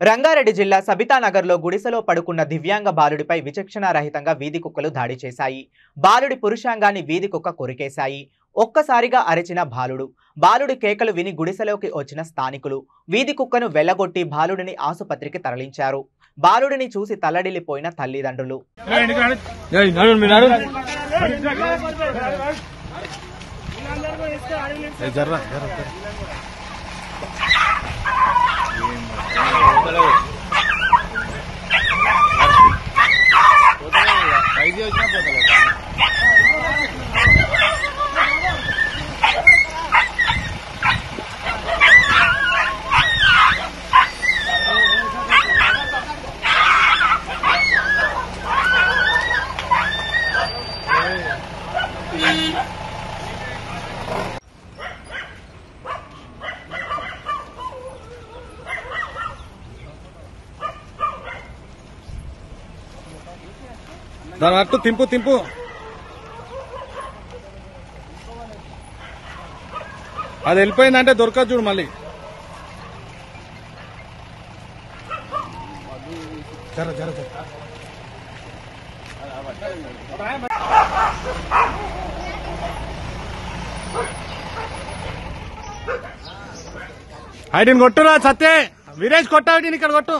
రంగారెడ్డి జిల్లా సబితానగర్లో గుడిసెలో పడుకున్న దివ్యాంగ బాలుడిపై విచక్షణారహితంగా వీధి కుక్కలు దాడి చేశాయి. బాలుడి పురుషాంగాన్ని వీధి కుక్క కొరికేశాయి. ఒక్కసారిగా అరిచిన బాలుడి కేకలు విని గుడిసెలోకి వచ్చిన స్థానికులు వీధి కుక్కను వెళ్లగొట్టి బాలుడిని ఆసుపత్రికి తరలించారు. బాలుడిని చూసి తల్లడిల్లిపోయిన తల్లిదండ్రులు దాని అట్టు తింపు అది వెళ్ళిపోయిందంటే దొరకదు చూడు మళ్ళీ. ఐడిని కొట్టురా సత్తే, వీరేష్ కొట్టాడు ఇక్కడ కొట్టు.